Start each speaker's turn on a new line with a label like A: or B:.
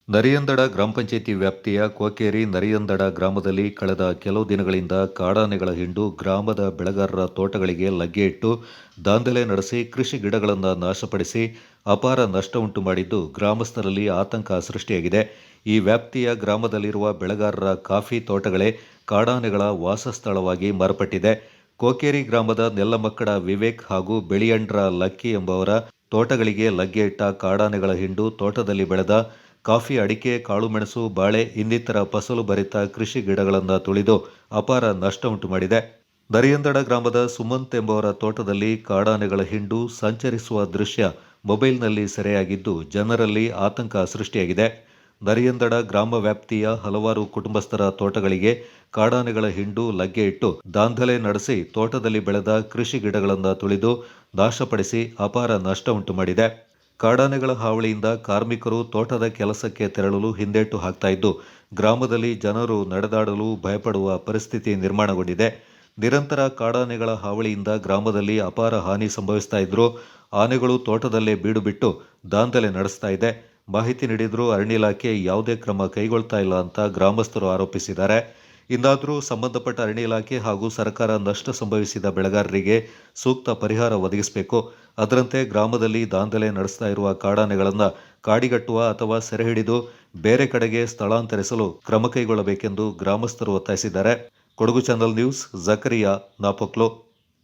A: ನರಿಯಂದಡ ಗ್ರಾಮ ಪಂಚಾಯಿತಿ ವ್ಯಾಪ್ತಿಯ ಕೋಕೇರಿ ನರಿಯಂದಡ ಗ್ರಾಮದಲ್ಲಿ ಕಳೆದ ಕೆಲವು ದಿನಗಳಿಂದ ಕಾಡಾನೆಗಳ ಹಿಂಡು ಗ್ರಾಮದ ಬೆಳೆಗಾರರ ತೋಟಗಳಿಗೆ ಲಗ್ಗೆ ಇಟ್ಟು ದಾಂಧಲೆ ನಡೆಸಿ ಕೃಷಿ ಗಿಡಗಳನ್ನು ನಾಶಪಡಿಸಿ ಅಪಾರ ನಷ್ಟ ಉಂಟು ಮಾಡಿದ್ದು ಗ್ರಾಮಸ್ಥರಲ್ಲಿ ಆತಂಕ ಸೃಷ್ಟಿಯಾಗಿದೆ. ಈ ವ್ಯಾಪ್ತಿಯ ಗ್ರಾಮದಲ್ಲಿರುವ ಬೆಳೆಗಾರರ ಕಾಫಿ ತೋಟಗಳೇ ಕಾಡಾನೆಗಳ ವಾಸಸ್ಥಳವಾಗಿ ಮಾರ್ಪಟ್ಟಿದೆ. ಕೋಕೇರಿ ಗ್ರಾಮದ ನೆಲ್ಲಮಕ್ಕಡ ವಿವೇಕ್ ಹಾಗೂ ಬೆಳಿಯಂಡ್ರ ಲಕ್ಕಿ ಎಂಬವರ ತೋಟಗಳಿಗೆ ಲಗ್ಗೆ ಇಟ್ಟ ಕಾಡಾನೆಗಳ ಹಿಂಡು ತೋಟದಲ್ಲಿ ಬೆಳೆದ ಕಾಫಿ, ಅಡಿಕೆ, ಕಾಳುಮೆಣಸು, ಬಾಳೆ ಇನ್ನಿತರ ಫಸಲು ಭರಿತ ಕೃಷಿ ಗಿಡಗಳನ್ನು ತುಳಿದು ಅಪಾರ ನಷ್ಟ ಉಂಟು ಮಾಡಿದೆ. ನರಿಯಂದಡ ಗ್ರಾಮದ ಸುಮಂತ್ ಎಂಬವರ ತೋಟದಲ್ಲಿ ಕಾಡಾನೆಗಳ ಹಿಂಡು ಸಂಚರಿಸುವ ದೃಶ್ಯ ಮೊಬೈಲ್ನಲ್ಲಿ ಸೆರೆಯಾಗಿದ್ದು ಜನರಲ್ಲಿ ಆತಂಕ ಸೃಷ್ಟಿಯಾಗಿದೆ. ನರಿಯಂದಡ ಗ್ರಾಮ ವ್ಯಾಪ್ತಿಯ ಹಲವಾರು ಕುಟುಂಬಸ್ಥರ ತೋಟಗಳಿಗೆ ಕಾಡಾನೆಗಳ ಹಿಂಡು ಲಗ್ಗೆ ಇಟ್ಟು ದಾಂಧಲೆ ನಡೆಸಿ ತೋಟದಲ್ಲಿ ಬೆಳೆದ ಕೃಷಿ ಗಿಡಗಳನ್ನು ತುಳಿದು ನಾಶಪಡಿಸಿ ಅಪಾರ ನಷ್ಟ ಉಂಟು ಮಾಡಿದೆ. ಕಾಡಾನೆಗಳ ಹಾವಳಿಯಿಂದ ಕಾರ್ಮಿಕರು ತೋಟದ ಕೆಲಸಕ್ಕೆ ತೆರಳಲು ಹಿಂದೇಟು ಹಾಕ್ತಾ ಇದ್ದು ಗ್ರಾಮದಲ್ಲಿ ಜನರು ನಡೆದಾಡಲು ಭಯಪಡುವ ಪರಿಸ್ಥಿತಿ ನಿರ್ಮಾಣಗೊಂಡಿದೆ. ನಿರಂತರ ಕಾಡಾನೆಗಳ ಹಾವಳಿಯಿಂದ ಗ್ರಾಮದಲ್ಲಿ ಅಪಾರ ಹಾನಿ ಸಂಭವಿಸ್ತಾ ಇದ್ರೂ ಆನೆಗಳು ತೋಟದಲ್ಲೇ ಬೀಡು ಬಿಟ್ಟು ದಾಂಧಲೆ ನಡೆಸ್ತಾ ಇದೆ. ಮಾಹಿತಿ ನೀಡಿದ್ರೂ ಅರಣ್ಯ ಇಲಾಖೆ ಯಾವುದೇ ಕ್ರಮ ಕೈಗೊಳ್ತಾ ಇಲ್ಲ ಅಂತ ಗ್ರಾಮಸ್ಥರು ಆರೋಪಿಸಿದ್ದಾರೆ. ಇನ್ನಾದರೂ ಸಂಬಂಧಪಟ್ಟ ಅರಣ್ಯ ಇಲಾಖೆ ಹಾಗೂ ಸರ್ಕಾರ ನಷ್ಟ ಸಂಭವಿಸಿದ ಬೆಳೆಗಾರರಿಗೆ ಸೂಕ್ತ ಪರಿಹಾರ ಒದಗಿಸಬೇಕು. ಅದರಂತೆ ಗ್ರಾಮದಲ್ಲಿ ದಾಂಧಲೆ ನಡೆಸ್ತಾ ಇರುವ ಕಾಡಾನೆಗಳನ್ನು ಕಾಡಿಗಟ್ಟುವ ಅಥವಾ ಸೆರೆ ಹಿಡಿದು ಬೇರೆ ಕಡೆಗೆ ಸ್ಥಳಾಂತರಿಸಲು ಕ್ರಮ ಕೈಗೊಳ್ಳಬೇಕೆಂದು ಗ್ರಾಮಸ್ಥರು ಒತ್ತಾಯಿಸಿದ್ದಾರೆ. Kodagu channel news, Zakariya, Napoklu.